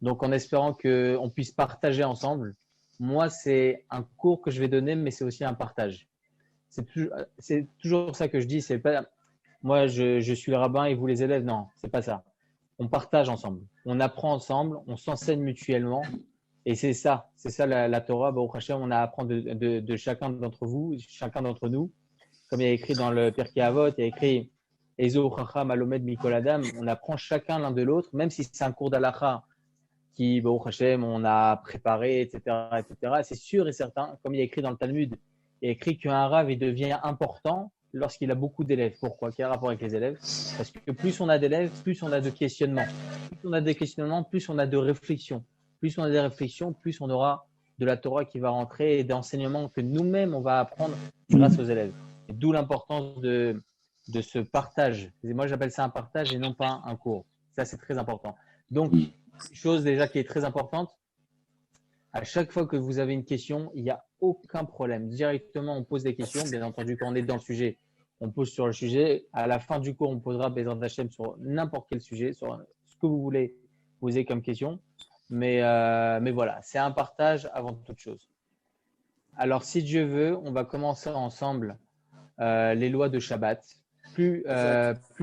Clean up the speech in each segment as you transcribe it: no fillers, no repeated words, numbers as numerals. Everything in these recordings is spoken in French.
Donc, en espérant qu'on puisse partager ensemble. Moi, c'est un cours que je vais donner, mais c'est aussi un partage. C'est toujours ça que je dis. C'est pas moi, je suis le rabbin et vous les élèves. Non, c'est pas ça. On partage ensemble. On apprend ensemble. On s'enseigne mutuellement. Et c'est ça la Torah. Baruch Hashem, on a à apprendre de chacun d'entre vous, chacun d'entre nous. Comme il y a écrit dans le Pirkei Avot, il y a écrit Ezo Chacham Alomed Mikol Adam. On apprend chacun l'un de l'autre, même si c'est un cours d'Alacha qui, Baruch Hashem, on a préparé, etc., etc. C'est sûr et certain, comme il y a écrit dans le Talmud, il y a écrit qu'un rave il devient important lorsqu'il a beaucoup d'élèves. Pourquoi? Quel rapport avec les élèves? Parce que plus on a d'élèves, plus on a de questionnements. Plus on a de questionnements, plus on a de réflexions. Plus on a des réflexions, plus on aura de la Torah qui va rentrer et d'enseignements que nous-mêmes on va apprendre grâce aux élèves. Et d'où l'importance de ce partage. Et moi, j'appelle ça un partage et non pas un cours. Ça, c'est très important. Donc, chose déjà qui est très importante, à chaque fois que vous avez une question, il n'y a aucun problème. Directement, on pose des questions. Bien entendu, quand on est dans le sujet, on pose sur le sujet. À la fin du cours, on posera Bezrat Hashem sur n'importe quel sujet, sur ce que vous voulez poser comme question. Mais voilà, c'est un partage avant toute chose. Alors, si Dieu veut, on va commencer ensemble les lois de Shabbat, plus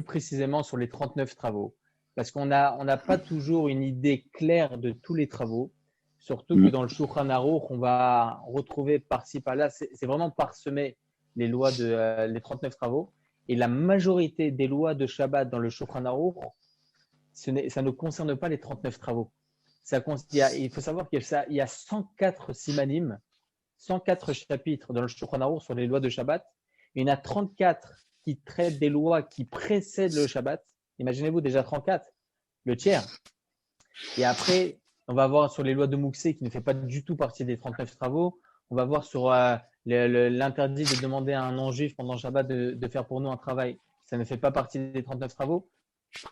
précisément sur les 39 travaux. Parce qu'on n'a pas toujours une idée claire de tous les travaux, surtout que dans le Shulchan Aruch, on va retrouver par-ci, par-là, c'est vraiment parsemé les lois les 39 travaux. Et la majorité des lois de Shabbat dans le Shulchan Aruch, ça ne concerne pas les 39 travaux. Il faut savoir qu'il y a 104 simanim, 104 chapitres dans le Shulchan Aruch sur les lois de Shabbat. Il y en a 34 qui traitent des lois qui précèdent le Shabbat. Imaginez-vous déjà 34, le tiers. Et après, on va voir sur les lois de Mouxé qui ne fait pas du tout partie des 39 travaux. On va voir sur l'interdit de demander à un non-juif pendant le Shabbat de faire pour nous un travail. Ça ne fait pas partie des 39 travaux.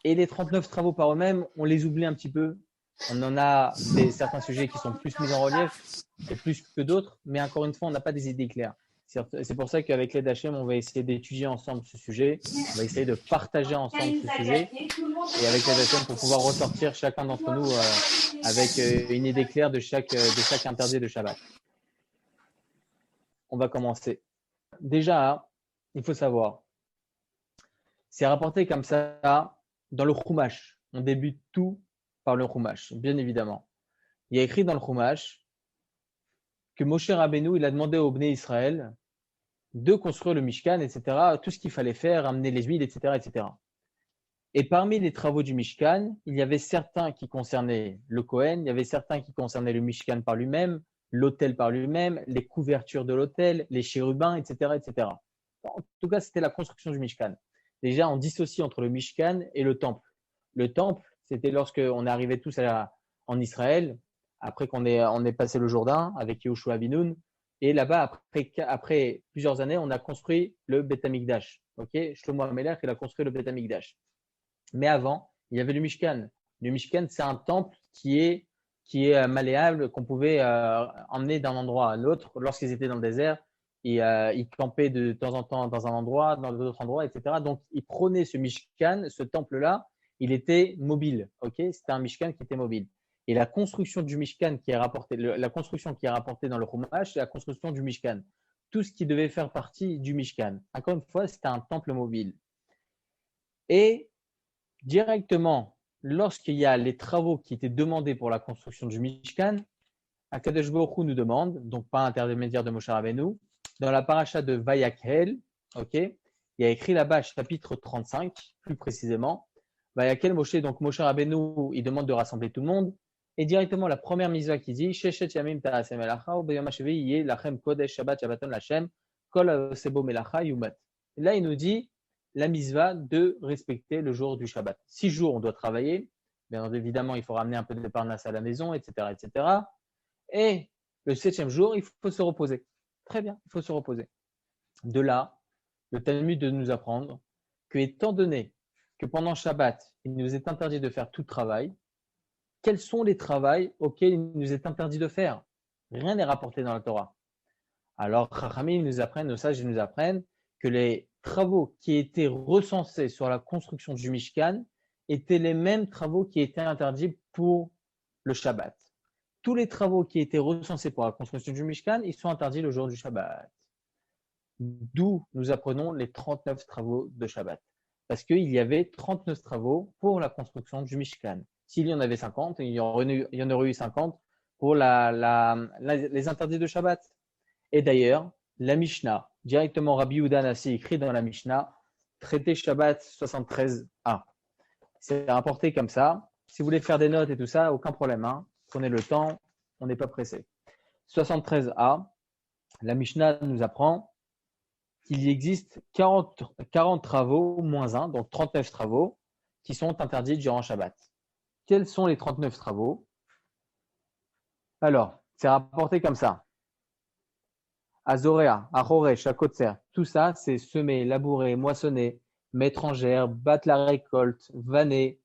Et les 39 travaux par eux-mêmes, on les oublie un petit peu. On en a certains sujets qui sont plus mis en relief et plus que d'autres, mais encore une fois, on n'a pas des idées claires. C'est pour ça qu'avec l'aide d'Hachem, on va essayer d'étudier ensemble ce sujet. On va essayer de partager ensemble ce sujet. Et avec l'aide d'Hachem, pour pouvoir ressortir chacun d'entre nous avec une idée claire de chaque interdit de Shabbat. On va commencer. Déjà, il faut savoir, c'est rapporté comme ça dans le Chumash. On débute tout par le Chumash, bien évidemment. Il y a écrit dans le Chumash que Moshe Rabbeinu, il a demandé au Bnei Israël de construire le Mishkan, etc., tout ce qu'il fallait faire, amener les huiles, etc., etc. Et parmi les travaux du Mishkan, il y avait certains qui concernaient le Kohen, il y avait certains qui concernaient le Mishkan par lui-même, l'autel par lui-même, les couvertures de l'autel, les chérubins, etc., etc. En tout cas, c'était la construction du Mishkan. Déjà, on dissocie entre le Mishkan et le temple. Le temple, c'était lorsqu'on est arrivé tous en Israël, après qu'on ait passé le Jourdain avec Yehoshua Binoun. Et là-bas, après plusieurs années, on a construit le Beth Amikdash. Shlomo HaMelech, il a construit le Beth Amikdash. Mais avant, il y avait le Mishkan. Le Mishkan, c'est un temple qui est malléable, qu'on pouvait emmener d'un endroit à l'autre. Lorsqu'ils étaient dans le désert, ils campaient de temps en temps dans un endroit, dans d'autres endroits, etc. Donc, ils prenaient ce Mishkan, ce temple-là, il était mobile. C'était un Mishkan qui était mobile. Et la construction du Mishkan qui est rapportée, la construction qui est rapportée dans le Chumash, c'est la construction du Mishkan. Tout ce qui devait faire partie du Mishkan. Encore une fois, c'était un temple mobile. Et directement, lorsqu'il y a les travaux qui étaient demandés pour la construction du Mishkan, Akadosh Baruch Hu nous demande, donc pas intermédiaire de Moshe Rabbeinu, dans la paracha de Vayakhel, il y a écrit là-bas, chapitre 35, plus précisément, Vayakhel Moshe, donc Moshe Rabbeinu, il demande de rassembler tout le monde, et directement la première mitzvah qui dit, Sheshet Yamim Ta'aseh Melacha, ou Beyom HaShevi Yeh Lachem Kodesh Shabbat Shabbaton Lachem, Kol Sebo Melacha Yumat. Là, il nous dit la mitzvah de respecter le jour du Shabbat. 6 jours, on doit travailler. Bien évidemment, il faut ramener un peu de parnasse à la maison, etc., etc. Et le 7e jour, il faut se reposer. Très bien, il faut se reposer. De là, le Talmud de nous apprendre que, étant donné que pendant Shabbat, il nous est interdit de faire tout travail, quels sont les travails auxquels il nous est interdit de faire? Rien n'est rapporté dans la Torah. Alors, Chachamim nous apprennent, nos sages nous apprennent que les travaux qui étaient recensés sur la construction du Mishkan étaient les mêmes travaux qui étaient interdits pour le Shabbat. Tous les travaux qui étaient recensés pour la construction du Mishkan, ils sont interdits le jour du Shabbat. D'où nous apprenons les 39 travaux de Shabbat. Parce qu'il y avait 39 travaux pour la construction du Mishkan. S'il y en avait 50, il y en aurait eu 50 pour les interdits de Shabbat. Et d'ailleurs, la Mishnah, directement Rabbi Yehuda Hanassi écrit dans la Mishnah, traité Shabbat 73a. C'est rapporté comme ça. Si vous voulez faire des notes et tout ça, aucun problème. Hein. Prenez le temps, on n'est pas pressé. 73a, la Mishnah nous apprend qu'il existe 40 travaux moins 1, donc 39 travaux, qui sont interdits durant Shabbat. Quels sont les 39 travaux? Alors, c'est rapporté comme ça. Azorea, Achoresh, Akotser, tout ça, c'est semer, labourer, moissonner, mettre en gerbe, battre la récolte, vanner.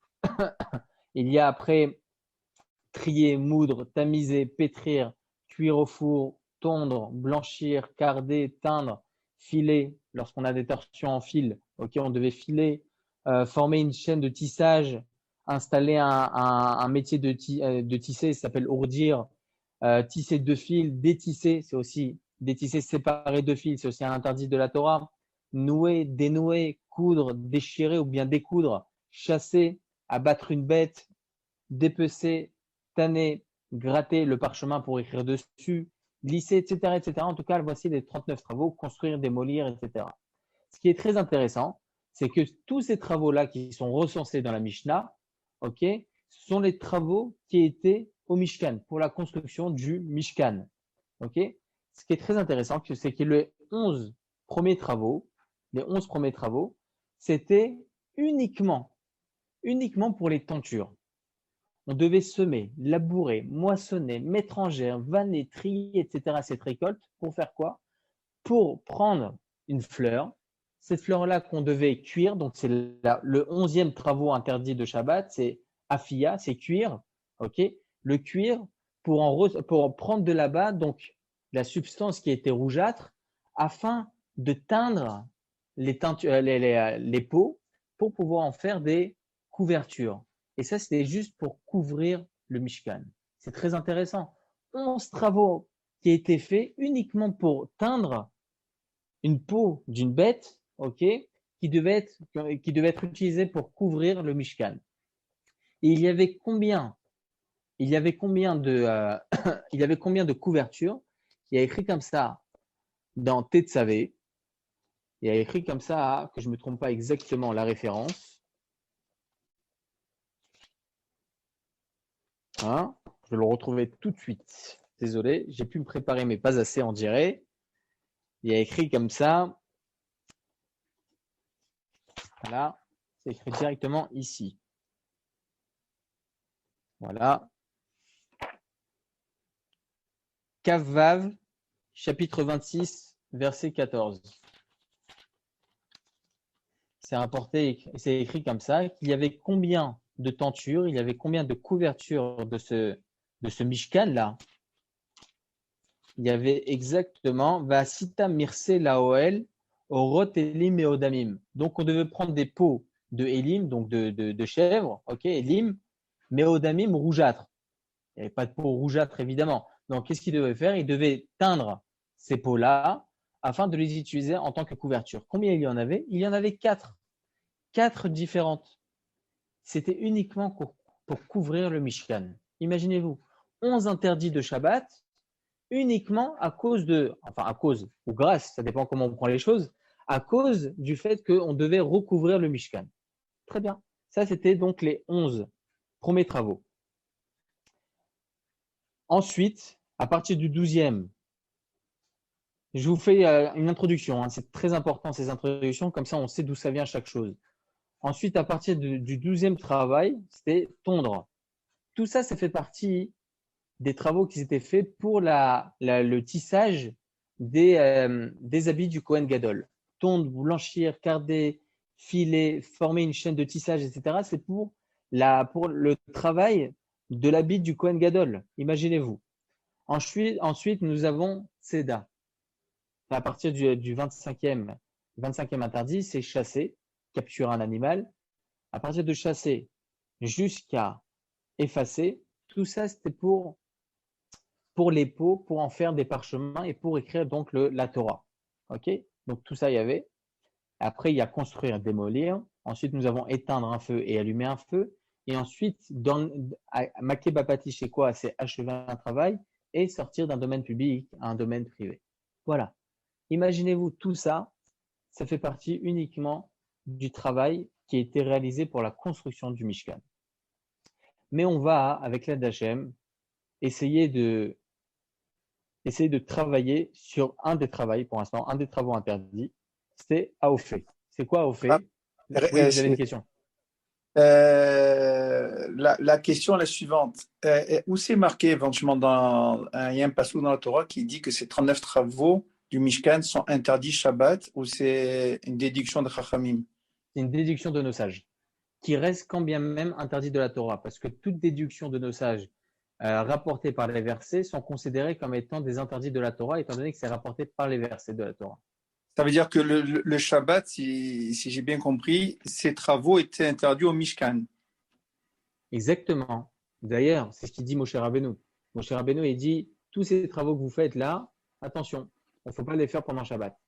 Il y a après trier, moudre, tamiser, pétrir, cuire au four, tondre, blanchir, carder, teindre, filer. Lorsqu'on a des torsions en fil, on devait filer, former une chaîne de tissage, installer un métier de tisser, ça s'appelle ourdir, tisser deux fils, détisser, c'est aussi détisser, séparer deux fils, c'est aussi un interdit de la Torah. Nouer, dénouer, coudre, déchirer ou bien découdre, chasser, abattre une bête, dépecer, tanner, gratter le parchemin pour écrire dessus, lisser, etc., etc. En tout cas, voici les 39 travaux, construire, démolir, etc. Ce qui est très intéressant, c'est que tous ces travaux-là qui sont recensés dans la Mishnah, ce sont les travaux qui étaient au Mishkan, pour la construction du Mishkan. Ce qui est très intéressant, c'est que les 11 premiers travaux, c'était uniquement pour les tentures. On devait semer, labourer, moissonner, mettre en germe, vanner, trier, etc. cette récolte pour faire quoi? Pour prendre une fleur, cette fleur-là qu'on devait cuire, donc c'est le 11e travaux interdit de Shabbat, c'est afia, c'est cuire, le cuire pour prendre de là-bas donc la substance qui était rougeâtre afin de teindre les peaux pour pouvoir en faire des couvertures. Et ça, c'était juste pour couvrir le Mishkan. C'est très intéressant. 11 travaux qui étaient faits uniquement pour teindre une peau d'une bête, qui devait être utilisée pour couvrir le Mishkan. Et il y avait combien de couvertures? Il y a écrit comme ça dans Tetzavé. Il y a écrit comme ça, que je ne me trompe pas exactement la référence. Hein, je vais le retrouver tout de suite. Désolé, j'ai pu me préparer, mais pas assez, on dirait. Il y a écrit comme ça. Voilà, c'est écrit directement ici. Voilà. Kavav, chapitre 26, verset 14. C'est rapporté, c'est écrit comme ça, qu'il y avait combien de tentures, il y avait combien de couvertures de ce Mishkan-là? Il y avait exactement Vasita Mirse Laoel, Orot Elim et Odamim. Donc, on devait prendre des peaux de Elim, donc de chèvre, Elim, mais Odamim rougeâtre. Il n'y avait pas de peau rougeâtre, évidemment. Donc, qu'est-ce qu'il devait faire? Il devait teindre ces peaux-là afin de les utiliser en tant que couverture. Combien il y en avait? Il y en avait 4. 4 différentes. C'était uniquement pour couvrir le Mishkan. Imaginez-vous, 11 interdits de Shabbat, uniquement à cause ou grâce, ça dépend comment on prend les choses, à cause du fait qu'on devait recouvrir le Mishkan. Très bien. Ça, c'était donc les 11 premiers travaux. Ensuite, à partir du 12e, je vous fais une introduction. Hein. C'est très important ces introductions, comme ça on sait d'où ça vient chaque chose. Ensuite, à partir du 12e travail, c'était tondre. Tout ça, ça fait partie des travaux qui étaient faits pour le tissage des habits du Kohen Gadol. Tondre, blanchir, carder, filer, former une chaîne de tissage, etc. C'est pour le travail de l'habit du Kohen Gadol. Imaginez-vous. Ensuite, nous avons Tseda. À partir du 25e interdit, c'est chasser, capturer un animal. À partir de chasser jusqu'à effacer, tout ça, c'était pour les pots, pour en faire des parchemins et pour écrire donc la Torah. Ok? Donc tout ça, il y avait. Après, il y a construire, démolir. Ensuite, nous avons éteindre un feu et allumer un feu. Et ensuite, Maké Bapati, c'est quoi? C'est achever un travail et sortir d'un domaine public à un domaine privé. Voilà. Imaginez-vous tout ça, ça fait partie uniquement du travail qui a été réalisé pour la construction du Mishkan. Mais on va, avec l'aide d'Hachem, essayer de travailler sur un des travaux, pour l'instant, un des travaux interdits, c'est AOFE. C'est quoi Ah, AOFE? Oui, vous avez une question. la question est la suivante. Où c'est marqué éventuellement il y a un passage dans la Torah qui dit que ces 39 travaux du Mishkan sont interdits Shabbat ou c'est une déduction de Chachamim? C'est une déduction de nos sages, qui reste quand bien même interdite de la Torah, parce que toute déduction de nos sages rapportées par les versets sont considérées comme étant des interdits de la Torah, étant donné que c'est rapporté par les versets de la Torah. Ça veut dire que le Shabbat, si j'ai bien compris, ces travaux étaient interdits au Mishkan. Exactement. D'ailleurs, c'est ce qu'il dit Moshe Rabbeinu. Moshe Rabbeinu, il dit, tous ces travaux que vous faites là, attention, il ne faut pas les faire pendant Shabbat.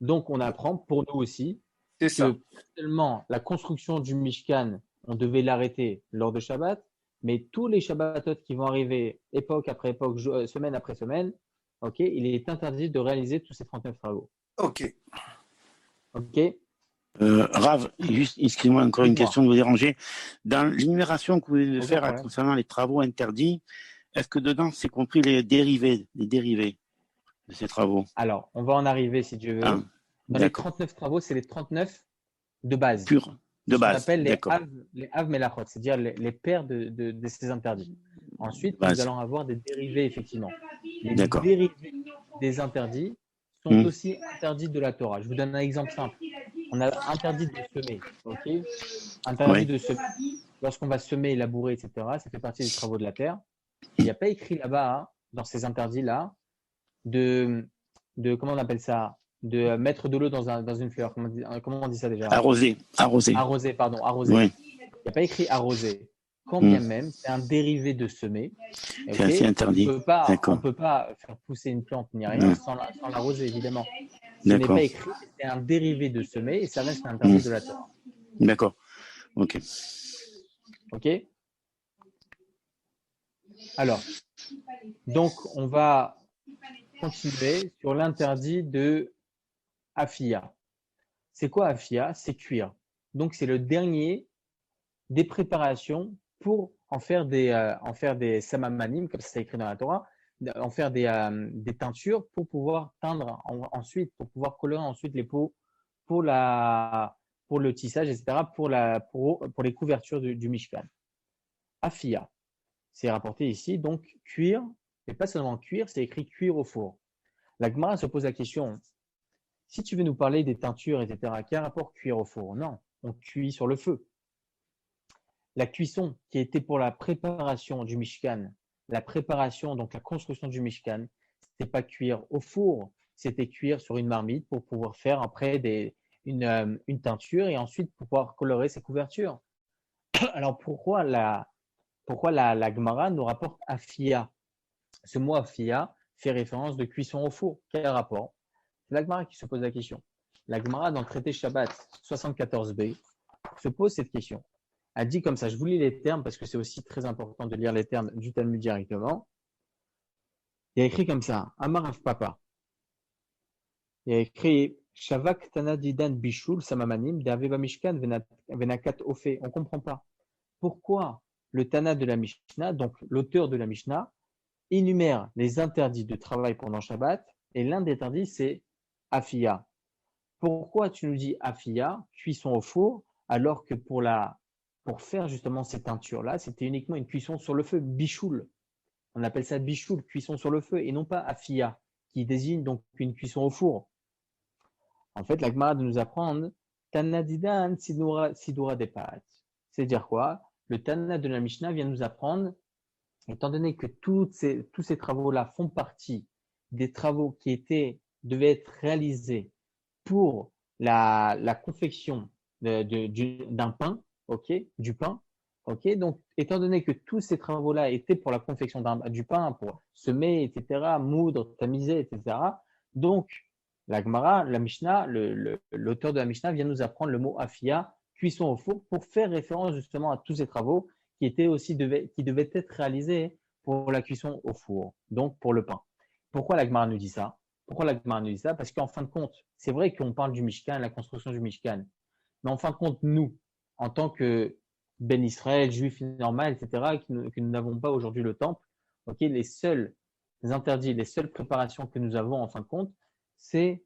Donc, on apprend pour nous aussi C'est que ça. seulement la construction du Mishkan, on devait l'arrêter lors de Shabbat, mais tous les Shabbatot qui vont arriver époque après époque, semaine après semaine, ok, il est interdit de réaliser tous ces 39 travaux. Ok. Ok, Rav, juste, excusez-moi, encore une dites-moi. question de vous déranger. Dans l'énumération que vous venez de Aucun faire problème. concernant les travaux interdits, est-ce que dedans c'est compris les dérivés de ces travaux? Alors, on va en arriver si tu veux. Ah, Dans les d'accord. 39 travaux, c'est les 39 de base. Pur, de Ce qu'on base, appelle d'accord. les Av Melachot, c'est-à-dire les pères de ces interdits. Ensuite, nous Base, allons avoir des dérivés, effectivement. Les d'accord. dérivés des interdits sont aussi interdits de la Torah. Je vous donne un exemple simple. On a interdit de semer, ok? Interdit Oui, de semer. Lorsqu'on va semer, labourer, etc., ça fait partie des travaux de la terre. Il n'y a pas écrit là-bas, hein, dans ces interdits-là, de, comment on appelle ça? De mettre de l'eau dans une fleur. Comment on dit ça déjà? arrosé, arrosé. Arroser, pardon, arroser. Oui, Il n'y a pas écrit arroser. Quand bien même, c'est un dérivé de semer. c'est assez Ok, interdit. on D'accord. peut pas faire pousser une plante ni rien sans l'arroser, évidemment. Ce n'est D'accord. pas écrit, c'est un dérivé de semer et ça reste interdit de la Torah. D'accord. Ok. Ok. Alors, donc on va continuer sur l'interdit de Afia. C'est quoi Afia? C'est cuire. Donc c'est le dernier des préparations pour en faire des samamanim, comme c'est écrit dans la Torah, en faire des teintures pour pouvoir teindre ensuite, pour pouvoir colorer ensuite les peaux pour le tissage, etc., pour les couvertures du Mishkan. Afia, c'est rapporté ici, donc cuire, mais pas seulement cuire, c'est écrit cuire au four. La Gemara se pose la question, si tu veux nous parler des teintures, etc., quel rapport cuire au four? Non, on cuit sur le feu. La cuisson qui était pour la préparation du Mishkan, la préparation, donc la construction du Mishkan, c'était pas cuire au four, c'était cuire sur une marmite pour pouvoir faire après une teinture et ensuite pouvoir colorer ses couvertures. Alors pourquoi la Gemara nous rapporte Afia? Ce mot Afia fait référence de cuisson au four. Quel rapport? C'est la Gemara qui se pose la question. La Gemara dans le traité Shabbat 74b se pose cette question. Elle dit comme ça, je vous lis les termes parce que c'est aussi très important de lire les termes du Talmud directement. Il y a écrit comme ça, Amarav Papa. Il y a écrit Shavak Tanadidan Bishul Samamanim Daveva Mishkan Venakat Ofe. On ne comprend pas. Pourquoi le Tana de la Mishnah, donc l'auteur de la Mishnah, énumère les interdits de travail pendant Shabbat et l'un des interdits c'est Afia. Pourquoi tu nous dis Afia, cuisson au four, alors que pour faire justement ces teintures-là, c'était uniquement une cuisson sur le feu, bichoul. On appelle ça bichoul, cuisson sur le feu, et non pas afia, qui désigne donc une cuisson au four. En fait, la Gemara de nous apprendre Tanadidan Sidura Depat. C'est-à-dire quoi? Le Tana de la Mishnah vient nous apprendre, étant donné que tous ces travaux-là font partie des travaux qui devaient être réalisés pour la confection d'un pain, ok, du pain, Ok, donc étant donné que tous ces travaux-là étaient pour la confection du pain, pour semer, etc., moudre, tamiser, etc., donc la Gemara, la Mishnah, l'auteur de la Mishnah vient nous apprendre le mot afia, cuisson au four, pour faire référence justement à tous ces travaux qui devaient être réalisés pour la cuisson au four, donc pour le pain. Pourquoi la Gemara nous dit ça? Pourquoi la Gemara nous dit ça? Parce qu'en fin de compte, c'est vrai qu'on parle du Mishkan, la construction du Mishkan, mais en fin de compte, nous, en tant que Ben Israël, juif normal, etc., que nous n'avons pas aujourd'hui le temple, ok, les seuls interdits, les seules préparations que nous avons en fin de compte, c'est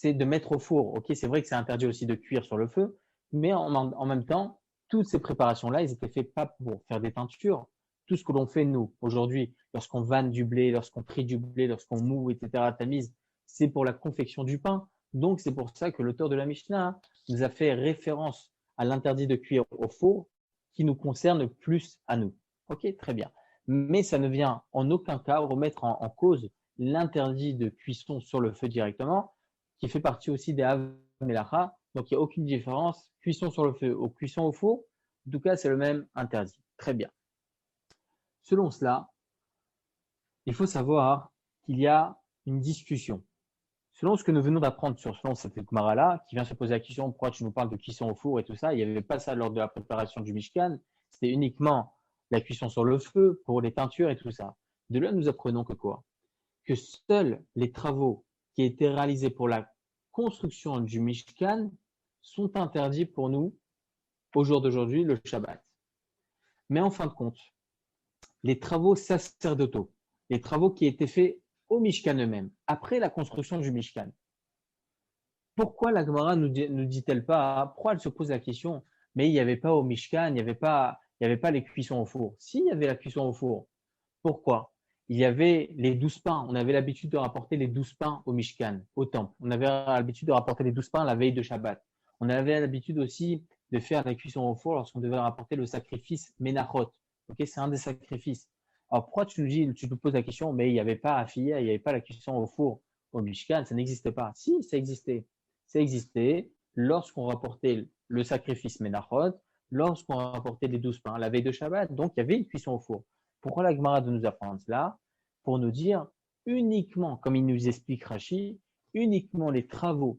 de mettre au four. Ok, c'est vrai que c'est interdit aussi de cuire sur le feu, mais en même temps, toutes ces préparations-là, ils étaient faits pas pour faire des teintures. Tout ce que l'on fait, nous, aujourd'hui, lorsqu'on vanne du blé, lorsqu'on trie du blé, lorsqu'on moue, etc., tamise, c'est pour la confection du pain. Donc, c'est pour ça que l'auteur de la Mishnah nous a fait référence à l'interdit de cuire au four qui nous concerne plus à nous. Ok, très bien. Mais ça ne vient en aucun cas remettre en cause l'interdit de cuisson sur le feu directement, qui fait partie aussi des Av Melacha. Donc, il n'y a aucune différence. Cuisson sur le feu ou cuisson au four, en tout cas, c'est le même interdit. Très bien. Selon cela, il faut savoir qu'il y a une discussion. Selon ce que nous venons d'apprendre selon cette Gemara-là, qui vient se poser la question pourquoi tu nous parles de cuisson au four et tout ça, il n'y avait pas ça lors de la préparation du Mishkan, c'était uniquement la cuisson sur le feu pour les teintures et tout ça. De là, nous apprenons que quoi? Que seuls les travaux qui étaient réalisés pour la construction du Mishkan sont interdits pour nous au jour d'aujourd'hui, le Shabbat. Mais en fin de compte, les travaux sacerdotaux, les travaux qui étaient faits au Mishkan eux-mêmes, après la construction du Mishkan. Pourquoi la Gemara nous dit-elle pas, pourquoi elle se pose la question, mais il n'y avait pas au Mishkan, il n'y avait pas les cuissons au four. Si, il y avait la cuisson au four. Pourquoi? Il y avait les 12 pains. On avait l'habitude de rapporter les 12 pains au Mishkan, au temple. On avait l'habitude de rapporter les 12 pains la veille de Shabbat. On avait l'habitude aussi de faire la cuisson au four lorsqu'on devait rapporter le sacrifice Menachot. Okay, c'est un des sacrifices. Alors, pourquoi tu nous poses la question, mais il n'y avait pas affilié, il n'y avait pas la cuisson au four au Mishkan, ça n'existait pas. Si, ça existait. Ça existait lorsqu'on rapportait le sacrifice Menachot, lorsqu'on rapportait les 12 pains la veille de Shabbat. Donc, il y avait une cuisson au four. Pourquoi la Gemara de nous apprendre cela? Pour nous dire uniquement, comme il nous explique Rashi, uniquement les travaux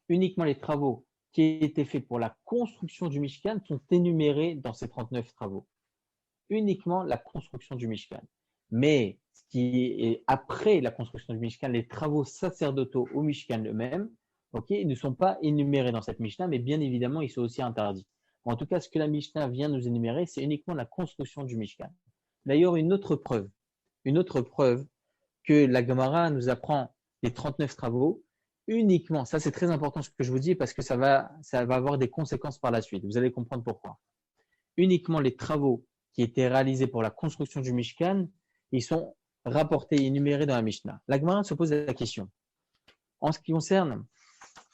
qui étaient faits pour la construction du Mishkan sont énumérés dans ces 39 travaux. Uniquement la construction du Mishkan. Mais ce qui est après la construction du Mishkan, les travaux sacerdotaux au Mishkan eux-mêmes, ils ne sont pas énumérés dans cette Mishnah, mais bien évidemment, ils sont aussi interdits. En tout cas, ce que la Mishnah vient nous énumérer, c'est uniquement la construction du Mishkan. D'ailleurs, une autre preuve que la Gemara nous apprend les 39 travaux, uniquement, ça c'est très important ce que je vous dis parce que ça va avoir des conséquences par la suite. Vous allez comprendre pourquoi. Uniquement les travaux qui étaient réalisés pour la construction du Mishkan, ils sont rapportés et énumérés dans la Mishnah. La Gemara se pose la question. En ce qui concerne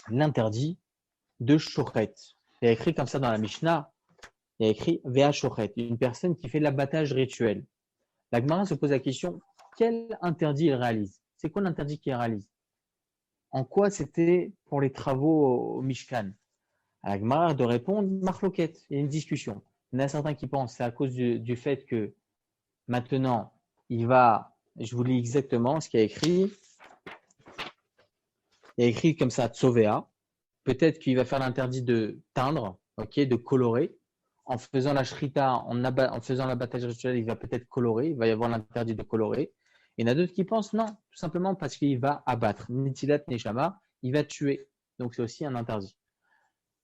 l'interdit de shochet, il y a écrit comme ça dans la Mishnah, il y a écrit Vea shochet, une personne qui fait l'abattage rituel. La Gemara se pose la question, quel interdit il réalise? C'est quoi l'interdit qu'il réalise? En quoi c'était pour les travaux au Mishkan? À la Gemara de répondre, marloquette, il y a une discussion. Il y en a certains qui pensent que c'est à cause du fait que maintenant, je vous lis exactement ce qu'il y a écrit. Il y a écrit comme ça, Tsovea. Peut-être qu'il va faire l'interdit de teindre, de colorer. En faisant la shrita, en faisant l'abattage rituel, il va peut-être colorer. Il va y avoir l'interdit de colorer. Il y en a d'autres qui pensent non, tout simplement parce qu'il va abattre. Nitilat Neshama, il va tuer. Donc c'est aussi un interdit.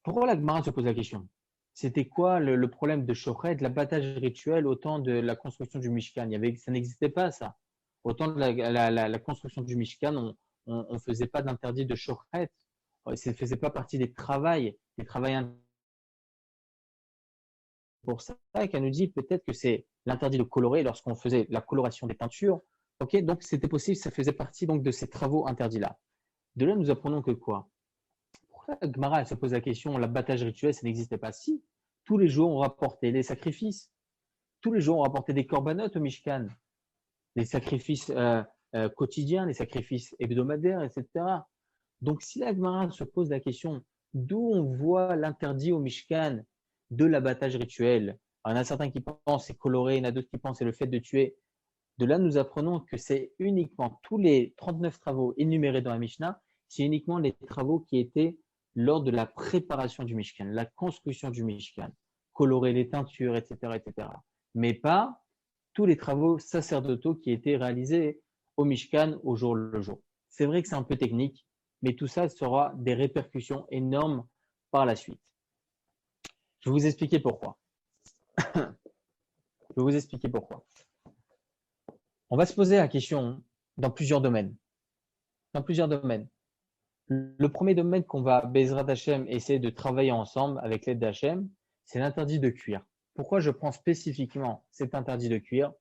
Pourquoi la Gemara se pose la question? C'était quoi le problème de shochet, de l'abattage rituel au temps de la construction du Mishkan? Ça n'existait pas ça. Au temps de la construction du Mishkan, on ne faisait pas d'interdit de shochet. Ça ne faisait pas partie des travails pour ça qu'elle nous dit peut-être que c'est l'interdit de colorer lorsqu'on faisait la coloration des peintures. Donc c'était possible, ça faisait partie donc de ces travaux interdits-là. De là, nous apprenons que quoi? Pourquoi la Gemara elle se pose la question, l'abattage rituel, ça n'existait pas? Si, tous les jours on rapportait les sacrifices, tous les jours on rapportait des corbanotes au Mishkan, les sacrifices quotidiens, les sacrifices hebdomadaires, etc. Donc si la Gemara se pose la question d'où on voit l'interdit au Mishkan de l'abattage rituel. Alors, il y en a certains qui pensent c'est coloré, il y en a d'autres qui pensent c'est le fait de tuer. De là, nous apprenons que c'est uniquement tous les 39 travaux énumérés dans la Mishnah, c'est uniquement les travaux qui étaient lors de la préparation du Mishkan, la construction du Mishkan, colorer les teintures, etc., etc. Mais pas tous les travaux sacerdotaux qui étaient réalisés au Mishkan au jour le jour. C'est vrai que c'est un peu technique, mais tout ça sera des répercussions énormes par la suite. Je vais vous expliquer pourquoi. On va se poser la question dans plusieurs domaines. Le premier domaine qu'on va, Bezrat Hashem, essayer de travailler ensemble avec l'aide d'Hachem, c'est l'interdit de cuir. Pourquoi je prends spécifiquement cet interdit de cuir?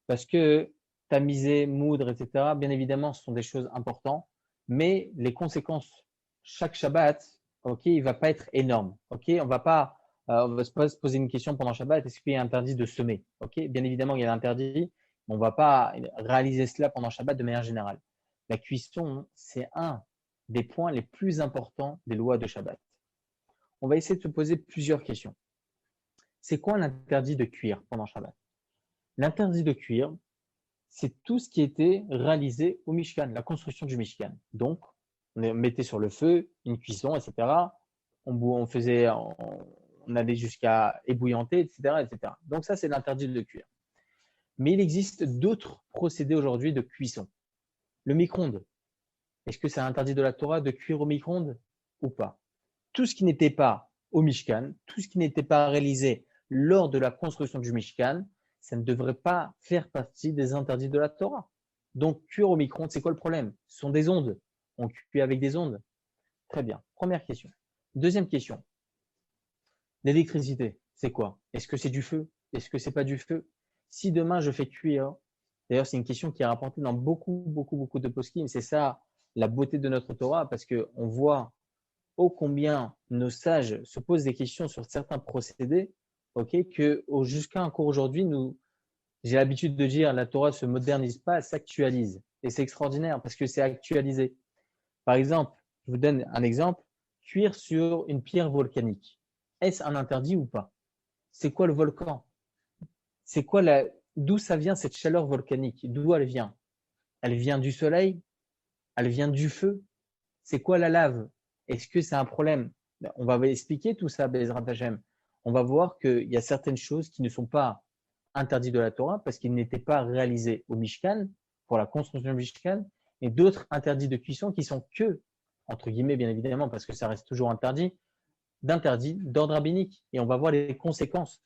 Parce que tamiser, moudre, etc., bien évidemment, ce sont des choses importantes, mais les conséquences, chaque Shabbat, ok, il va pas être énorme. Ok, on va pas se poser une question pendant Shabbat, est-ce qu'il y a interdit de semer? Ok, bien évidemment, il y a l'interdit, mais on va pas réaliser cela pendant Shabbat de manière générale. La cuisson, c'est un des points les plus importants des lois de Shabbat. On va essayer de se poser plusieurs questions. C'est quoi l'interdit de cuire pendant Shabbat? L'interdit de cuire, c'est tout ce qui était réalisé au Mishkan, la construction du Mishkan. Donc, on mettait sur le feu une cuisson, etc. On allait jusqu'à ébouillanter, etc., etc. Donc ça, c'est l'interdit de cuire. Mais il existe d'autres procédés aujourd'hui de cuisson. Le micro-ondes. Est-ce que c'est interdit de la Torah de cuire au micro-ondes ou pas? Tout ce qui n'était pas au Mishkan, tout ce qui n'était pas réalisé lors de la construction du Mishkan, ça ne devrait pas faire partie des interdits de la Torah. Donc, cuire au micro-ondes, c'est quoi le problème? Ce sont des ondes. On cuit avec des ondes. Très bien. Première question. Deuxième question. L'électricité, c'est quoi? Est-ce que c'est du feu? Est-ce que c'est pas du feu? Si demain je fais cuire, d'ailleurs c'est une question qui est rapportée dans beaucoup de poskim, c'est ça la beauté de notre Torah, parce que on voit ô combien nos sages se posent des questions sur certains procédés, ok, que jusqu'à encore aujourd'hui, j'ai l'habitude de dire, la Torah se modernise pas, elle s'actualise, et c'est extraordinaire parce que c'est actualisé. Par exemple, je vous donne un exemple, cuire sur une pierre volcanique. Est-ce un interdit ou pas? C'est quoi le volcan? C'est quoi d'où ça vient cette chaleur volcanique? D'où elle vient? Elle vient du soleil? Elle vient du feu? C'est quoi la lave? Est-ce que c'est un problème? On va expliquer tout ça, Bezrat Hashem. On va voir qu'il y a certaines choses qui ne sont pas interdites de la Torah parce qu'ils n'étaient pas réalisés au Mishkan, pour la construction du Mishkan, et d'autres interdits de cuisson qui sont que, entre guillemets, bien évidemment, parce que ça reste toujours interdit, d'interdits d'ordre rabbinique. Et on va voir les conséquences.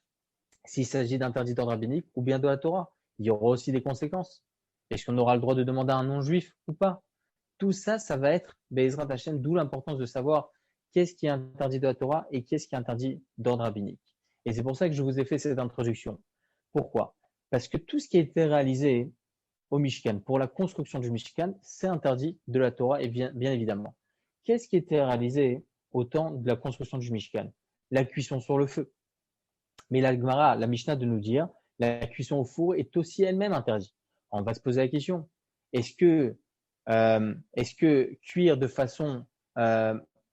S'il s'agit d'interdits d'ordre rabbinique ou bien de la Torah, il y aura aussi des conséquences. Est-ce qu'on aura le droit de demander à un non-juif ou pas? Tout ça, ça va être Be'ezrat Hashem, d'où l'importance de savoir qu'est-ce qui est interdit de la Torah et qu'est-ce qui est interdit d'ordre rabbinique. Et c'est pour ça que je vous ai fait cette introduction. Pourquoi? Parce que tout ce qui a été réalisé au Mishkan, pour la construction du Mishkan, c'est interdit de la Torah et bien évidemment. Qu'est-ce qui a été réalisé au temps de la construction du Mishkan? La cuisson sur le feu. Mais la Gemara, la Mishnah de nous dire, la cuisson au four est aussi elle-même interdite. On va se poser la question, est-ce que cuire de façon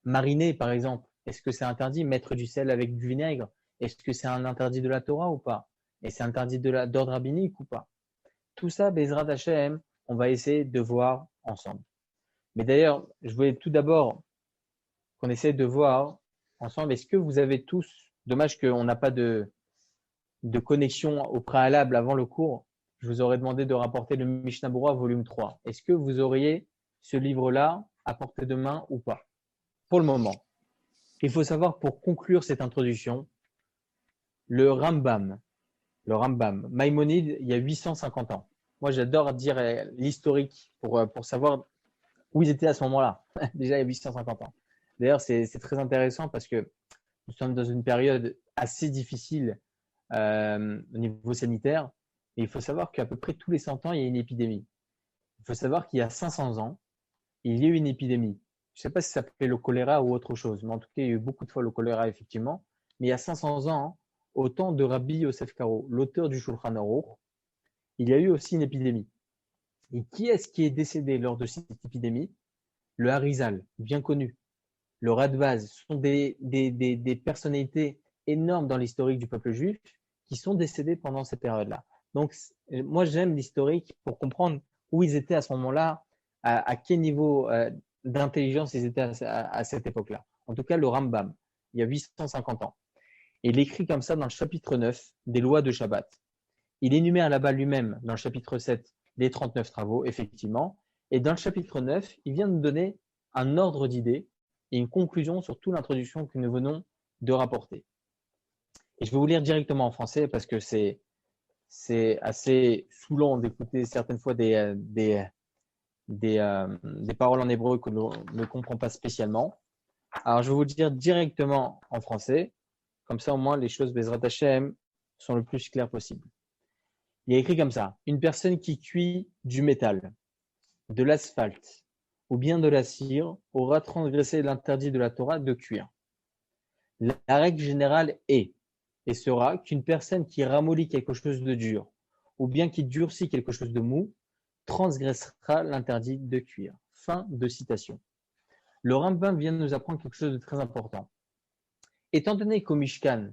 marinée, par exemple, est-ce que c'est interdit? Mettre du sel avec du vinaigre, est-ce que c'est un interdit de la Torah ou pas? Et c'est interdit d'ordre rabbinique ou pas? Tout ça, Bezrat Hashem, on va essayer de voir ensemble. Mais d'ailleurs, je voulais tout d'abord qu'on essaie de voir ensemble, est-ce que vous avez tous, dommage qu'on n'a pas de connexion au préalable avant le cours, je vous aurais demandé de rapporter le Mishnah Berurah volume 3. Est-ce que vous auriez ce livre-là à portée de main ou pas? Pour le moment, il faut savoir, pour conclure cette introduction, le Rambam, Maïmonide, il y a 850 ans. Moi, j'adore dire l'historique pour savoir où ils étaient à ce moment-là. Déjà, il y a 850 ans. D'ailleurs, c'est très intéressant parce que nous sommes dans une période assez difficile au niveau sanitaire. Et il faut savoir qu'à peu près tous les 100 ans, il y a une épidémie. Il faut savoir qu'il y a 500 ans, il y a eu une épidémie. Je ne sais pas si ça s'appelait le choléra ou autre chose, mais en tout cas, il y a eu beaucoup de fois le choléra, effectivement. Mais il y a 500 ans, au temps de Rabbi Yosef Karo, l'auteur du Shulchan Aruch, il y a eu aussi une épidémie. Et qui est-ce qui est décédé lors de cette épidémie? Le Harizal, bien connu. Le Radbaz, ce sont des personnalités énormes dans l'historique du peuple juif qui sont décédés pendant cette période-là. Donc, moi, j'aime l'historique pour comprendre où ils étaient à ce moment-là, à quel niveau d'intelligence ils étaient à cette époque-là. En tout cas, le Rambam, il y a 850 ans. Et il écrit comme ça dans le chapitre 9 des lois de Shabbat. Il énumère là-bas lui-même, dans le chapitre 7, les 39 travaux, effectivement. Et dans le chapitre 9, il vient nous donner un ordre d'idées et une conclusion sur toute l'introduction que nous venons de rapporter. Et je vais vous lire directement en français parce que c'est assez saoulant d'écouter certaines fois des paroles en hébreu que l'on ne comprend pas spécialement. Alors, je vais vous le dire directement en français. Comme ça, au moins, les choses Bezrat Hashem sont le plus claires possible. Il y a écrit comme ça. Une personne qui cuit du métal, de l'asphalte ou bien de la cire aura transgressé l'interdit de la Torah de cuire. La règle générale est et sera qu'une personne qui ramollit quelque chose de dur ou bien qui durcit quelque chose de mou transgressera l'interdit de cuire. Fin de citation. Le Rambam vient de nous apprendre quelque chose de très important. Étant donné qu'au Mishkan,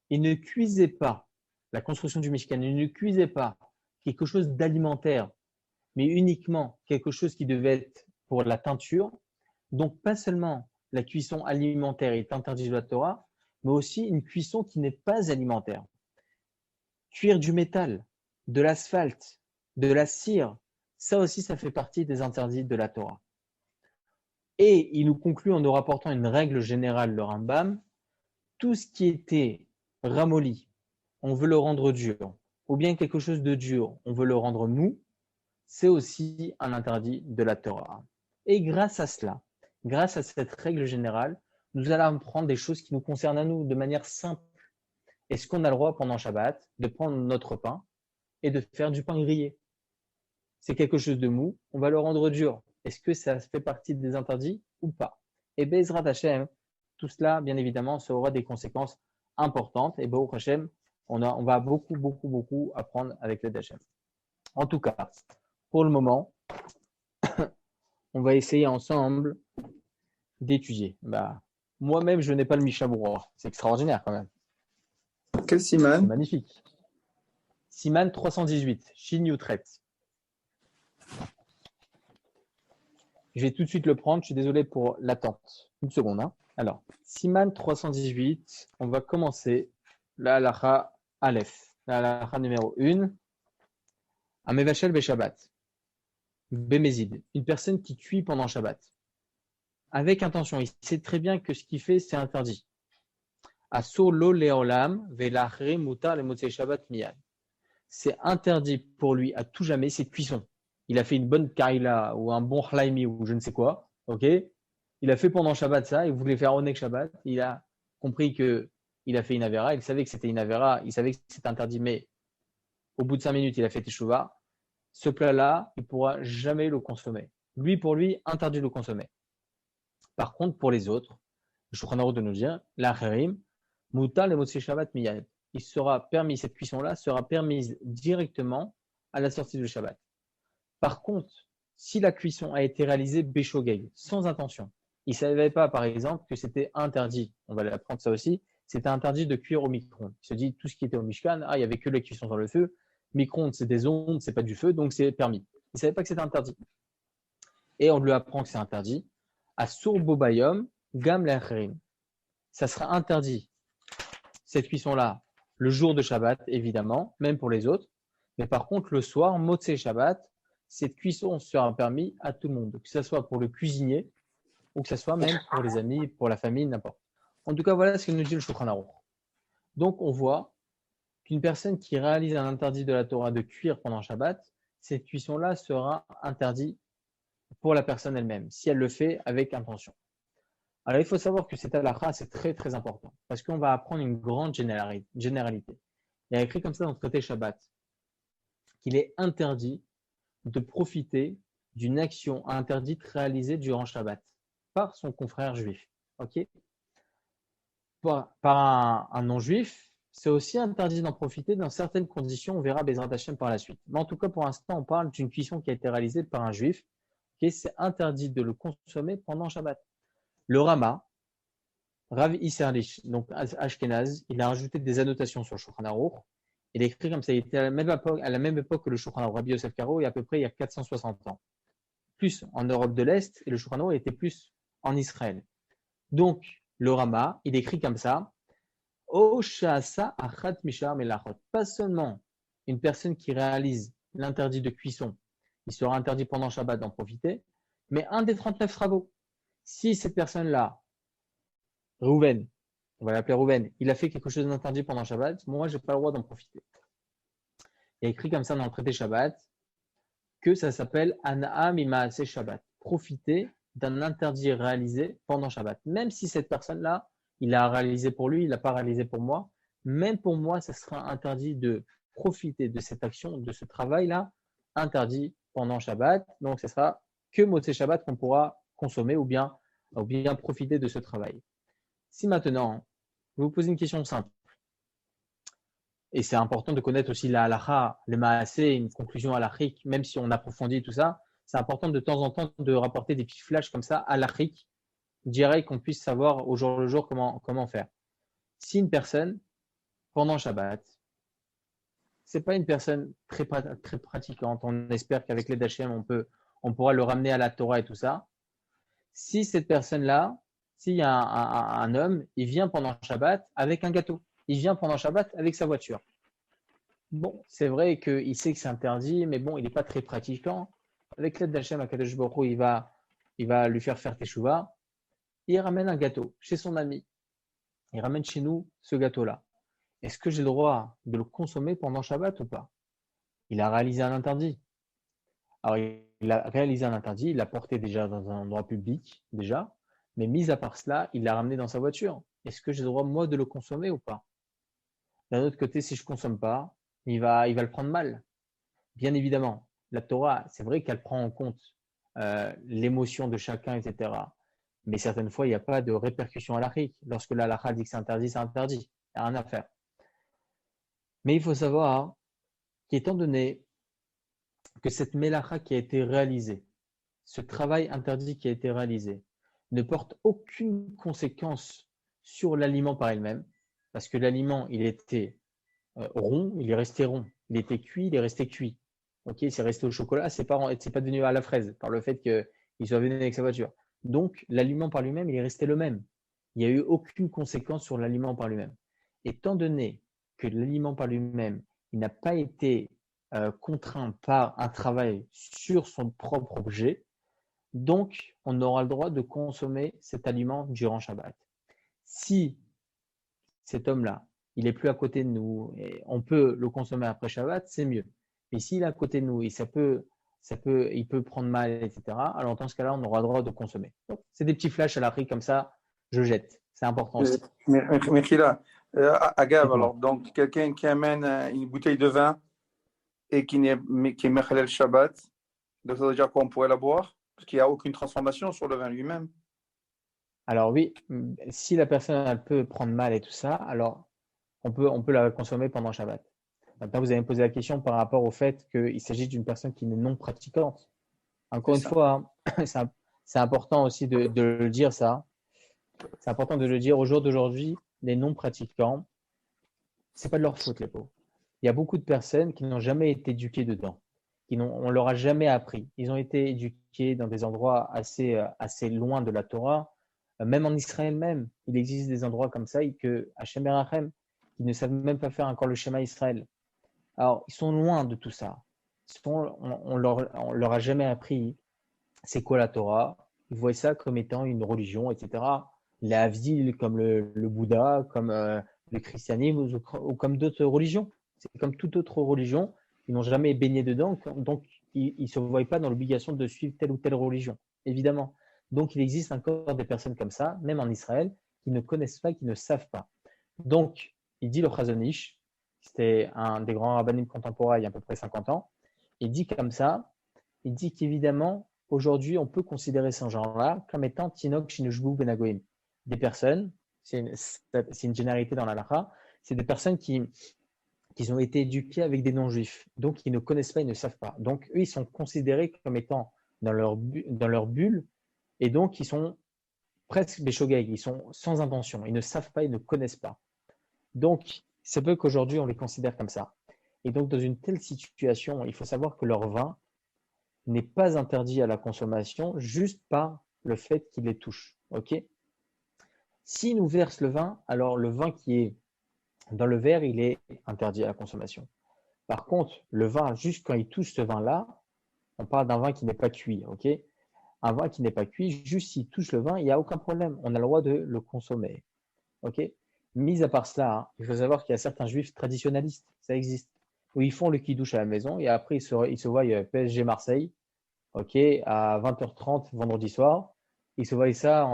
il ne cuisait pas, la construction du Mishkan, il ne cuisait pas quelque chose d'alimentaire, mais uniquement quelque chose qui devait être pour la teinture. Donc, pas seulement la cuisson alimentaire est interdite de la Torah, mais aussi une cuisson qui n'est pas alimentaire. Cuire du métal, de l'asphalte, de la cire, ça aussi, ça fait partie des interdits de la Torah. Et il nous conclut en nous rapportant une règle générale, le Rambam, tout ce qui était ramolli, on veut le rendre dur, ou bien quelque chose de dur, on veut le rendre mou, c'est aussi un interdit de la Torah. Et grâce à cela, grâce à cette règle générale, nous allons apprendre des choses qui nous concernent à nous de manière simple. Est-ce qu'on a le droit pendant Shabbat de prendre notre pain et de faire du pain grillé? C'est quelque chose de mou, on va le rendre dur. Est-ce que ça fait partie des interdits ou pas? Et Bezrat Hashem, tout cela, bien évidemment, ça aura des conséquences importantes. Et Baruch Hashem, on va beaucoup apprendre avec l'aide d'Hashem. En tout cas, pour le moment, on va essayer ensemble d'étudier. Moi-même, je n'ai pas le Mishnah Berurah. C'est extraordinaire quand même. Quel siman? C'est magnifique. Siman 318, Shin Yutret. Je vais tout de suite le prendre. Je suis désolé pour l'attente. Une seconde. Alors, Siman 318, on va commencer la halacha Aleph. La halacha numéro 1. Amevachel Beshabbat. Bemezid. Une personne qui cuit pendant Shabbat. Avec intention. Il sait très bien que ce qu'il fait, c'est interdit. Asur lo leolam velachre mutar le motzei Shabbat miyad. C'est interdit pour lui à tout jamais cette cuisson. Il a fait une bonne kaila ou un bon halaimi ou je ne sais quoi. Ok? Il a fait pendant Shabbat ça. Il voulait faire Onek Shabbat. Il a compris que il a fait une avera. Il savait que c'était une avera. Il savait que c'était interdit. Mais au bout de 5 minutes, il a fait teshuva. Ce plat-là, il ne pourra jamais le consommer. Lui, pour lui, interdit de le consommer. Par contre, pour les autres, le Shulchan Aruch de nous dire, l'acherim, mutar le motzei Shabbat miyad. Il sera permis, cette cuisson-là sera permise directement à la sortie du Shabbat. Par contre, si la cuisson a été réalisée béchogeg, sans intention, il ne savait pas, par exemple, que c'était interdit, on va apprendre ça aussi, c'était interdit de cuire au micro-ondes. Il se dit, tout ce qui était au Mishkan, il n'y avait que la cuisson sur le feu, micro-ondes, c'est des ondes, c'est pas du feu, donc c'est permis. Il ne savait pas que c'était interdit. Et on lui apprend que c'est interdit. Asur bobayom, gam l'acherim. Ça sera interdit, cette cuisson-là, le jour de Shabbat, évidemment, même pour les autres. Mais par contre, le soir, motzei Shabbat, cette cuisson sera permise à tout le monde, que ce soit pour le cuisinier ou que ce soit même pour les amis, pour la famille, n'importe. En tout cas, voilà ce que nous dit le Shulchan Aruch. Donc, on voit qu'une personne qui réalise un interdit de la Torah de cuire pendant Shabbat, cette cuisson-là sera interdite pour la personne elle-même, si elle le fait avec intention. Alors, il faut savoir que cette halakha, c'est très, très important, parce qu'on va apprendre une grande généralité. Il y a écrit comme ça dans le traité Shabbat, qu'il est interdit de profiter d'une action interdite réalisée durant Shabbat par son confrère juif. Ok? Par un non-juif, c'est aussi interdit d'en profiter dans certaines conditions. On verra Bezrat Hashem par la suite. Mais en tout cas, pour l'instant, on parle d'une cuisson qui a été réalisée par un juif. Okay? C'est interdit de le consommer pendant Shabbat. Le Rama, Rav Isserlich, donc Ashkenaz, il a rajouté des annotations sur le Shulchan Aruch. Il a écrit comme ça, il était à la même époque que le Shulchan Aruch, Rabbi Yosef Karo, et à peu près il y a 460 ans. Plus en Europe de l'Est, et le Shulchan Aruch était plus en Israël. Donc, le Rama, il écrit comme ça, pas seulement une personne qui réalise l'interdit de cuisson, il sera interdit pendant Shabbat d'en profiter, mais un des 39 travaux. Si cette personne-là, Rouven, on va l'appeler Rouven, il a fait quelque chose d'interdit pendant Shabbat, moi, je n'ai pas le droit d'en profiter. Il a écrit comme ça dans le traité Shabbat que ça s'appelle Ana'a Mimaase Shabbat, profiter d'un interdit réalisé pendant Shabbat. Même si cette personne-là, il a réalisé pour lui, il n'a pas réalisé pour moi, même pour moi, ça sera interdit de profiter de cette action, de ce travail-là, interdit pendant Shabbat. Donc, ce sera que Motzei Shabbat qu'on pourra consommer ou bien profiter de ce travail. Si maintenant, je vais vous poser une question simple, et c'est important de connaître aussi la halakha, le maasé, une conclusion halachique, même si on approfondit tout ça, c'est important de temps en temps de rapporter des petits flashs comme ça, halachiques, direct, qu'on puisse savoir au jour le jour comment faire. Si une personne, pendant Shabbat, c'est pas une personne très pratiquante, on espère qu'avec l'aide d'Hachem, on pourra le ramener à la Torah et tout ça. Si cette personne-là, s'il y a un homme, il vient pendant Shabbat avec un gâteau. Il vient pendant Shabbat avec sa voiture. Bon, c'est vrai qu'il sait que c'est interdit, mais bon, il n'est pas très pratiquant. Avec l'aide d'Hachem, Akadosh Baruch Hu, il va lui faire teshuva. Il ramène un gâteau chez son ami. Il ramène chez nous ce gâteau-là. Est-ce que j'ai le droit de le consommer pendant Shabbat ou pas? Il a réalisé un interdit. Alors, il a réalisé un interdit, il l'a porté déjà dans un endroit public, déjà, mais mis à part cela, il l'a ramené dans sa voiture. Est-ce que j'ai le droit, moi, de le consommer ou pas? D'un autre côté, si je ne consomme pas, il va le prendre mal. Bien évidemment, la Torah, c'est vrai qu'elle prend en compte l'émotion de chacun, etc. Mais certaines fois, il n'y a pas de répercussion halachique. Lorsque la halakha dit que c'est interdit, c'est interdit. Il n'y a rien à faire. Mais il faut savoir qu'étant donné que cette mélacha qui a été réalisée, ce travail interdit qui a été réalisé, ne porte aucune conséquence sur l'aliment par elle-même, parce que l'aliment, il était rond, il est resté rond. Il était cuit, il est resté cuit. Ok, c'est resté au chocolat, c'est pas devenu à la fraise par le fait qu'il soit venu avec sa voiture. Donc, l'aliment par lui-même, il est resté le même. Il n'y a eu aucune conséquence sur l'aliment par lui-même. Étant donné que l'aliment par lui-même, il n'a pas été contraint par un travail sur son propre objet, donc on aura le droit de consommer cet aliment durant Shabbat. Si cet homme-là, il n'est plus à côté de nous et on peut le consommer après Shabbat, c'est mieux. Mais s'il est à côté de nous et il peut prendre mal, etc., alors dans ce cas-là, on aura le droit de consommer. Donc, c'est des petits flashs à la comme ça, je jette. C'est important aussi. Mechila, Agav, alors, donc quelqu'un qui amène une bouteille de vin et qui est Mechalel Shabbat, donc ça veut dire qu'on pourrait la boire parce qu'il n'y a aucune transformation sur le vin lui-même. Alors oui, si la personne elle peut prendre mal et tout ça, alors on peut la consommer pendant Shabbat. Maintenant, vous avez me posé la question par rapport au fait qu'il s'agit d'une personne qui n'est non pratiquante. Encore une fois, hein, c'est important aussi de le dire ça. C'est important de le dire au jour d'aujourd'hui, les non pratiquants, c'est pas de leur faute les pauvres. Il y a beaucoup de personnes qui n'ont jamais été éduquées dedans, on leur a jamais appris. Ils ont été éduqués dans des endroits assez loin de la Torah. Même en Israël même, il existe des endroits comme ça que Hachem Erachem, qui ne savent même pas faire encore le schéma Israël. Alors, ils sont loin de tout ça. On leur a jamais appris c'est quoi la Torah. Ils voient ça comme étant une religion, etc. Les Havdil comme le Bouddha, comme le christianisme ou comme d'autres religions. C'est comme toute autre religion. Ils n'ont jamais baigné dedans, donc ils ne se voient pas dans l'obligation de suivre telle ou telle religion, évidemment. Donc, il existe encore des personnes comme ça, même en Israël, qui ne connaissent pas, qui ne savent pas. Donc, il dit le Chazon Ish, c'était un des grands rabbinim contemporains il y a à peu près 50 ans, il dit comme ça, il dit qu'évidemment, aujourd'hui, on peut considérer ces gens-là comme étant Tinok Shinushbu Benagoim. Des personnes, c'est une généralité dans la halakha, c'est des personnes qui ont été éduquées avec des non-juifs, donc ils ne connaissent pas, ils ne savent pas. Donc, eux, ils sont considérés comme étant dans leur bulle, et donc ils sont presque Béchogeg, ils sont sans intention, ils ne savent pas, ils ne connaissent pas. Donc, c'est peu qu'aujourd'hui on les considère comme ça. Et donc, dans une telle situation, il faut savoir que leur vin n'est pas interdit à la consommation juste par le fait qu'il les touche. Ok? S'ils nous versent le vin, alors le vin qui est dans le verre, il est interdit à la consommation. Par contre, le vin, juste quand ils touchent ce vin-là, on parle d'un vin qui n'est pas cuit. Ok? Un vin qui n'est pas cuit, juste s'il touche le vin, il n'y a aucun problème. On a le droit de le consommer. Ok? Mis à part cela, hein, il faut savoir qu'il y a certains juifs traditionnalistes, ça existe, où ils font le kidouche à la maison et après ils se voient PSG Marseille, ok, à 20h30 vendredi soir, ils se voient ça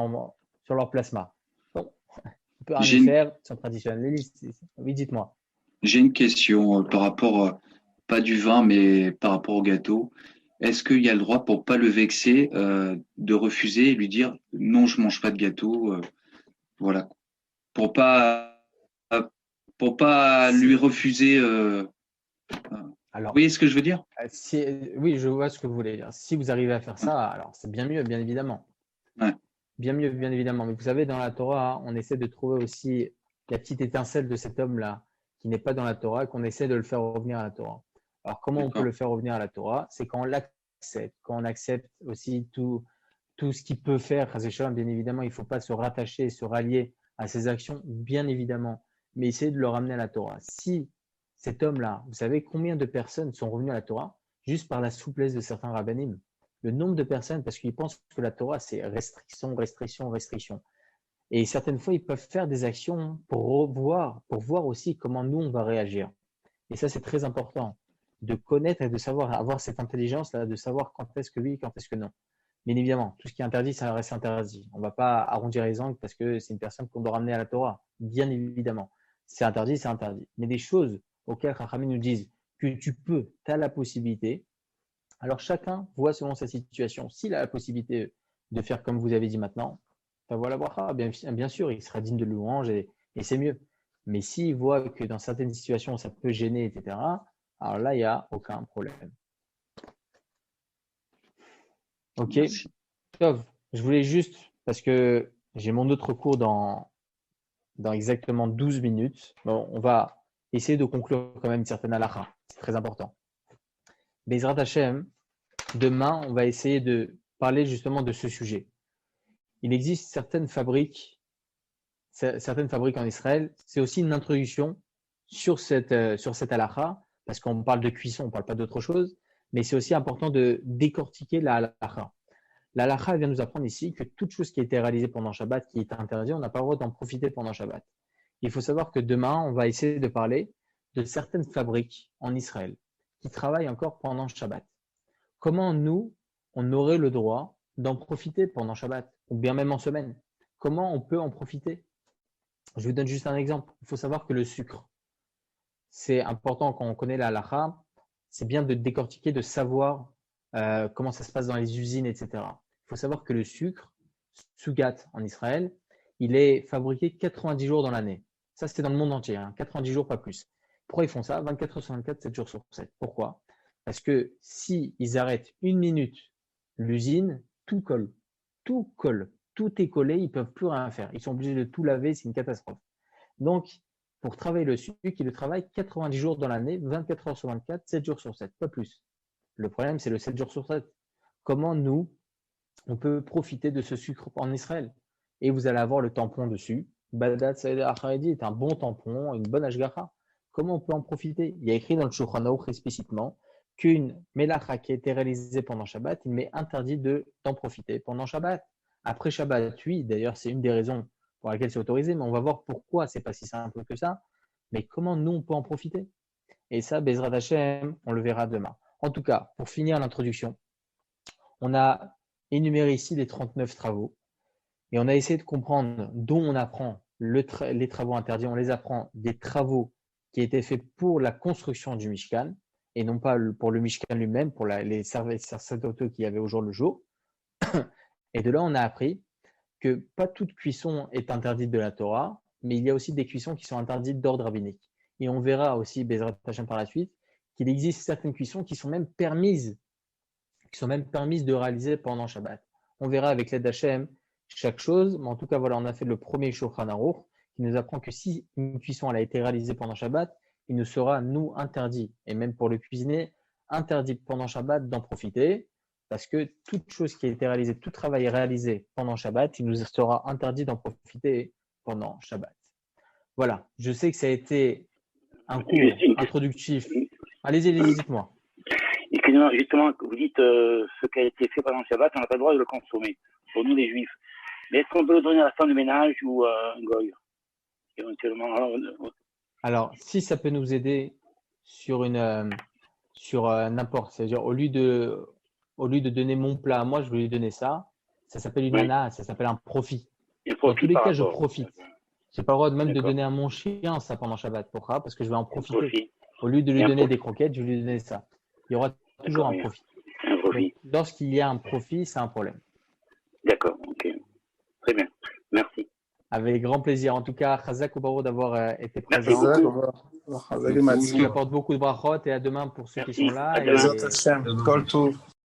sur leur plasma. Bon, on peut rien y J'ai une, faire, ils sont traditionnalistes. Oui, dites-moi. j'ai une question par rapport, pas du vin, mais par rapport au gâteau. Est-ce qu'il y a le droit, pour pas le vexer, de refuser et lui dire non, je mange pas de gâteau, voilà, pour pas, pour pas lui refuser. Vous Alors, voyez ce que je veux dire? oui, je vois ce que vous voulez dire. Si vous arrivez à faire ça, alors c'est bien mieux, bien évidemment. Ouais. Bien mieux, bien évidemment. Mais vous savez, dans la Torah, on essaie de trouver aussi la petite étincelle de cet homme-là qui n'est pas dans la Torah, qu'on essaie de le faire revenir à la Torah. Alors, comment on peut D'accord. le faire revenir à la Torah? C'est quand on l'accepte, quand on accepte aussi tout ce qu'il peut faire, Chas v'shalom. Bien évidemment, il ne faut pas se rattacher, se rallier à ses actions, bien évidemment, mais essayer de le ramener à la Torah. Si cet homme-là, vous savez combien de personnes sont revenues à la Torah juste par la souplesse de certains rabbinim? Le nombre de personnes, parce qu'ils pensent que la Torah, c'est restriction, restriction, restriction. Et certaines fois, ils peuvent faire des actions pour voir aussi comment nous, on va réagir. Et ça, c'est très important de connaître et de savoir, avoir cette intelligence-là, de savoir quand est-ce que oui, quand est-ce que non. Bien évidemment, tout ce qui est interdit, ça reste interdit. On ne va pas arrondir les angles parce que c'est une personne qu'on doit ramener à la Torah. Bien évidemment. C'est interdit, c'est interdit. Mais des choses auxquelles Chachamim nous disent que tu peux, tu as la possibilité. Alors chacun voit selon sa situation. S'il a la possibilité de faire comme vous avez dit maintenant, ben voilà, bien sûr, il sera digne de louange et c'est mieux. Mais s'il voit que dans certaines situations, ça peut gêner, etc., alors là, il n'y a aucun problème. Ok, Merci. Tov, je voulais juste, parce que j'ai mon autre cours dans exactement 12 minutes, bon, on va essayer de conclure quand même une certaine halakha. C'est très important. Bezrat Hashem, demain, on va essayer de parler justement de ce sujet. Il existe certaines fabriques en Israël. C'est aussi une introduction sur cette halakha, parce qu'on parle de cuisson, on ne parle pas d'autre chose, mais c'est aussi important de décortiquer la halakha. La halakha vient nous apprendre ici que toute chose qui a été réalisée pendant Shabbat, qui est interdite, on n'a pas le droit d'en profiter pendant Shabbat. Il faut savoir que demain, on va essayer de parler de certaines fabriques en Israël qui travaillent encore pendant Shabbat. Comment nous, on aurait le droit d'en profiter pendant Shabbat, ou bien même en semaine? Comment on peut en profiter? Je vous donne juste un exemple. Il faut savoir que le sucre, c'est important quand on connaît la halakha, c'est bien de décortiquer, de savoir comment ça se passe dans les usines, etc. Il faut savoir que le sucre, Sugat en Israël, il est fabriqué 90 jours dans l'année. Ça, c'est dans le monde entier, 90 jours, pas plus. Pourquoi ils font ça? 24 heures sur 24, 7 jours sur 7. Pourquoi? Parce que s'ils arrêtent une minute l'usine, tout colle. Tout colle. Tout est collé, ils ne peuvent plus rien faire. Ils sont obligés de tout laver, c'est une catastrophe. Donc, pour travailler le sucre, ils le travaillent 90 jours dans l'année, 24 heures sur 24, 7 jours sur 7, pas plus. Le problème, c'est le 7 jours sur 7. Comment nous, on peut profiter de ce sucre en Israël? Et vous allez avoir le tampon dessus. Badat Saïd Acharedi est un bon tampon, une bonne ashgacha. Comment on peut en profiter? Il y a écrit dans le Shulchan Aruch explicitement qu'une mélacha qui a été réalisée pendant Shabbat, il m'est interdit d'en profiter pendant Shabbat. Après Shabbat, oui, d'ailleurs, c'est une des raisons pour laquelle c'est autorisé, mais on va voir pourquoi c'est pas si simple que ça. Mais comment nous, on peut en profiter? Et ça, Bezrat Hashem, on le verra demain. En tout cas, pour finir l'introduction, on a énuméré ici les 39 travaux et on a essayé de comprendre d'où on apprend les travaux interdits. On les apprend des travaux qui étaient faits pour la construction du Mishkan et non pas pour le Mishkan lui-même, pour les sacerdotaux qu'il y avait au jour le jour. Et de là, on a appris que pas toute cuisson est interdite de la Torah, mais il y a aussi des cuissons qui sont interdites d'ordre rabbinique. Et on verra aussi, Bezrat Hashem par la suite, qu'il existe certaines cuissons qui sont même permises de réaliser pendant Shabbat. On verra avec l'aide d'Hachem chaque chose, mais en tout cas, voilà, on a fait le premier Shulchan Aruch qui nous apprend que si une cuisson elle a été réalisée pendant Shabbat, il nous sera, nous, interdit, et même pour le cuisinier, interdit pendant Shabbat d'en profiter, parce que toute chose qui a été réalisée, tout travail réalisé pendant Shabbat, il nous sera interdit d'en profiter pendant Shabbat. Voilà, je sais que ça a été un cours introductif. Allez-y, dites-moi. Excusez-moi, justement, vous dites ce qui a été fait pendant le Shabbat, on n'a pas le droit de le consommer, pour nous les Juifs. Mais est-ce qu'on peut le donner à la femme de ménage ou à un goy éventuellement? Alors, si ça peut nous aider sur n'importe, c'est-à-dire au lieu de donner mon plat à moi, je vais lui donner ça. Ça s'appelle une ana, ça s'appelle un profit. Dans tous les cas, je profite. J'ai pas le droit même de donner à mon chien ça pendant Shabbat, pourquoi? Parce que je vais en profiter. Au lieu de lui donner des croquettes, je vais lui donner ça. Il y aura toujours un profit. Donc, lorsqu'il y a un profit, c'est un problème. D'accord, ok. Très bien. Merci. Avec grand plaisir. En tout cas, Chazak Oubaro d'avoir été présent. Merci. Je vous apporte beaucoup de brachot et à demain pour ceux qui sont là. Kol Tov.